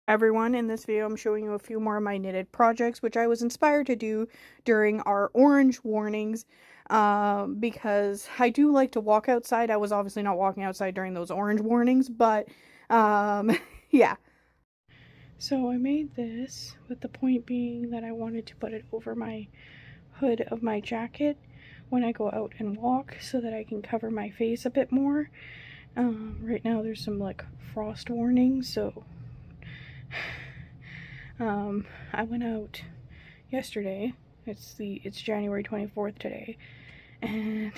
Everyone, in this video I'm showing you a few more of my knitted projects, which I was inspired to do during our orange warnings, because I do like to walk outside. I was obviously not walking outside during those orange warnings, but yeah. So I made this with the point being that I wanted to put it over my hood of my jacket when I go out and walk so that I can cover my face a bit more. Right now there's some like frost warnings, so I went out yesterday. It's January 24th today, and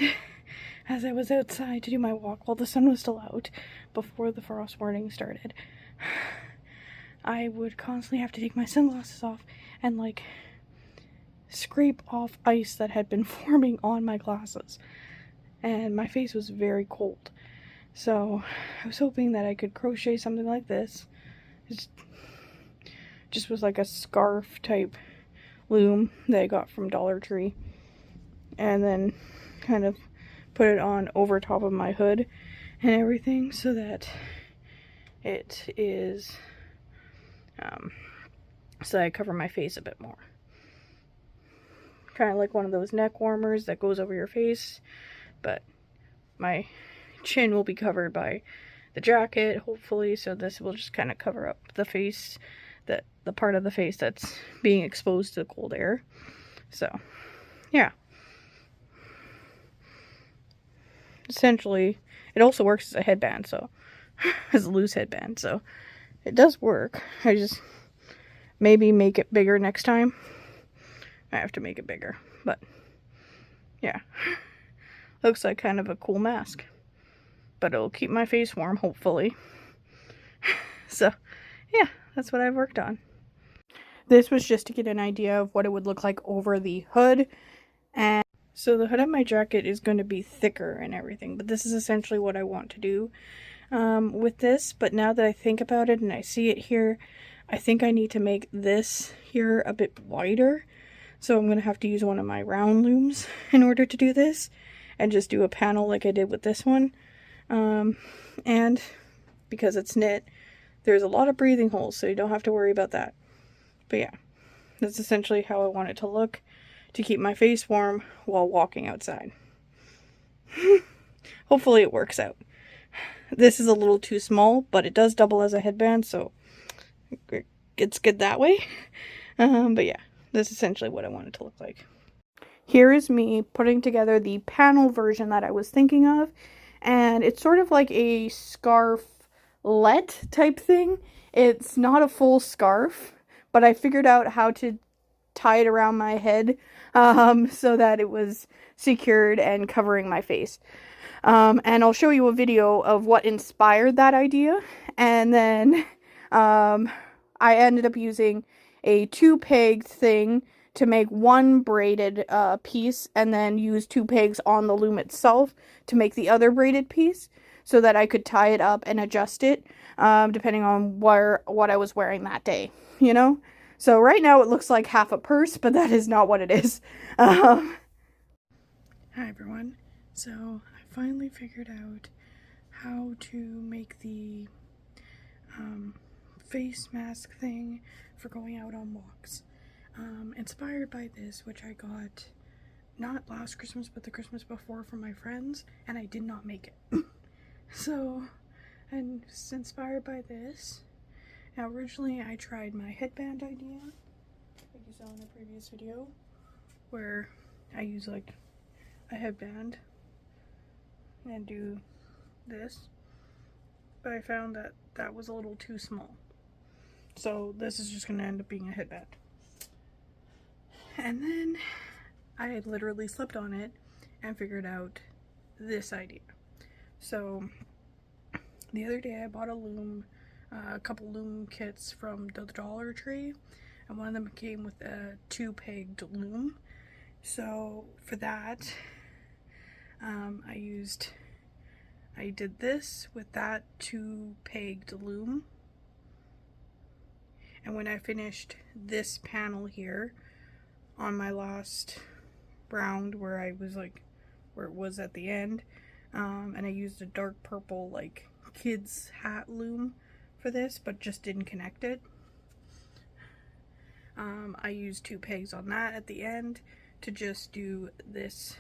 as I was outside to do my walk while the sun was still out before the frost warning started, I would constantly have to take my sunglasses off and like scrape off ice that had been forming on my glasses, and my face was very cold. So I was hoping that I could crochet something like this. It just was like a scarf type loom that I got from Dollar Tree, and then kind of put it on over top of my hood and everything so that it is so that I cover my face a bit more. Kind of like one of those neck warmers that goes over your face, but my chin will be covered by the jacket, hopefully, so this will just kind of cover up the face, the part of the face that's being exposed to the cold air. So, yeah. Essentially, it also works as a headband, so as a loose headband, so it does work. I just maybe make it bigger next time. I have to make it bigger, but yeah. Looks like kind of a cool mask, but it'll keep my face warm, hopefully. So, yeah, that's what I've worked on. This was just to get an idea of what it would look like over the hood. And so the hood of my jacket is going to be thicker and everything, but this is essentially what I want to do with this. But now that I think about it and I see it here, I think I need to make this here a bit wider. So I'm going to have to use one of my round looms in order to do this, and just do a panel like I did with this one. And because it's knit, there's a lot of breathing holes, so you don't have to worry about that. But yeah, that's essentially how I want it to look to keep my face warm while walking outside. Hopefully it works out. This is a little too small, but it does double as a headband, so it's good that way. But yeah, that's essentially what I want it to look like. Here is me putting together the panel version that I was thinking of, and it's sort of like a scarf-let type thing. It's not a full scarf, but I figured out how to tie it around my head so that it was secured and covering my face. And I'll show you a video of what inspired that idea. And then I ended up using a 2-pegged thing to make one braided piece, and then use 2 pegs on the loom itself to make the other braided piece, so that I could tie it up and adjust it depending on what I was wearing that day, you know? So right now it looks like half a purse, but that is not what it is. Hi everyone. So I finally figured out how to make the face mask thing for going out on walks. Inspired by this, which I got not last Christmas but the Christmas before from my friends, and I did not make it. So I'm inspired by this. Now originally I tried my headband idea, like you saw in the previous video, where I use like a headband and do this, but I found that that was a little too small. So this is just going to end up being a headband. And then I had literally slept on it and figured out this idea. So the other day I bought a loom, a couple loom kits from the Dollar Tree, and one of them came with a 2-pegged loom. So for that, I did this with that 2-pegged loom. And when I finished this panel here on my last round, where I was like, where it was at the end, and I used a dark purple like kids hat loom for this, but just didn't connect it. I used 2 pegs on that at the end to just do this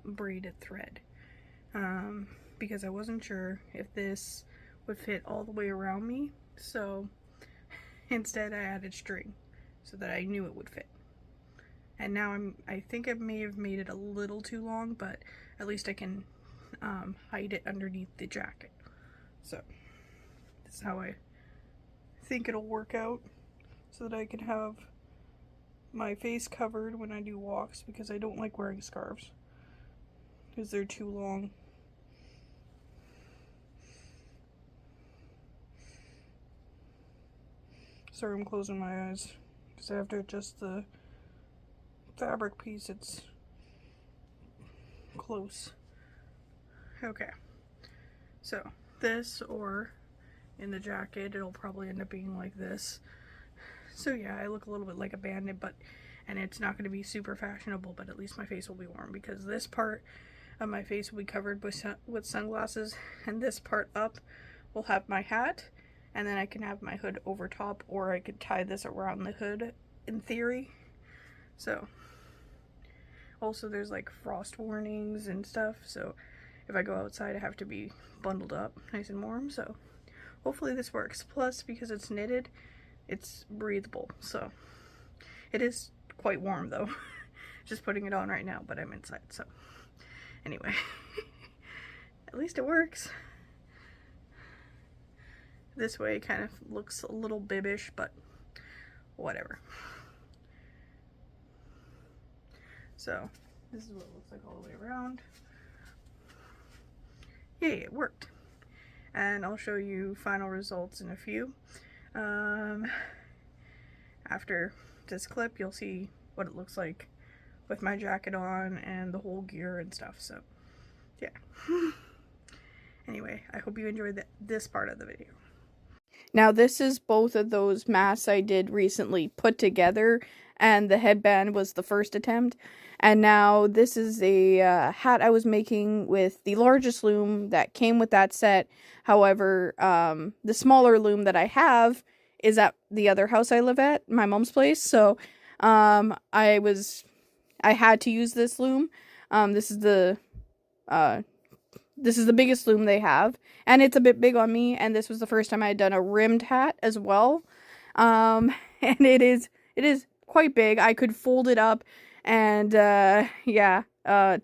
braided thread, because I wasn't sure if this would fit all the way around me, so instead I added string so that I knew it would fit. And now I think I may have made it a little too long, but at least I can hide it underneath the jacket. So this is how I think it'll work out, so that I can have my face covered when I do walks, because I don't like wearing scarves because they're too long. Sorry, I'm closing my eyes because I have to adjust the fabric piece. It's close. Okay, so this, or in the jacket it'll probably end up being like this. So yeah, I look a little bit like a bandit, and it's not going to be super fashionable, but at least my face will be warm, because this part of my face will be covered with sunglasses, and this part up will have my hat, and then I can have my hood over top, or I could tie this around the hood in theory. So also there's like frost warnings and stuff, so if I go outside I have to be bundled up nice and warm. So hopefully this works. Plus, because it's knitted, it's breathable, so it is quite warm though. Just putting it on right now, but I'm inside, so anyway. At least it works. This way it kind of looks a little bibbish, but whatever. So this is what it looks like all the way around. Yay, it worked. And I'll show you final results in a few. After this clip, you'll see what it looks like with my jacket on and the whole gear and stuff. So yeah. Anyway, I hope you enjoyed this part of the video. Now this is both of those masks I did recently put together, and the headband was the first attempt. And now this is a hat I was making with the largest loom that came with that set. However, the smaller loom that I have is at the other house I live at, my mom's place. So I had to use this loom. This is the biggest loom they have, and it's a bit big on me, and this was the first time I had done a rimmed hat as well. And it is quite big. I could fold it up and to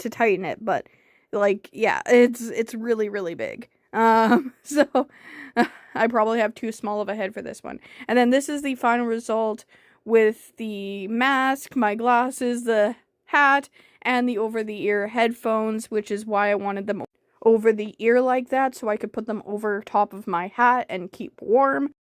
tighten it, but like, yeah, it's really, really big. So I probably have too small of a head for this one. And then this is the final result with the mask, my glasses, the hat, and the over-the-ear headphones, which is why I wanted them over the ear like that, so I could put them over top of my hat and keep warm.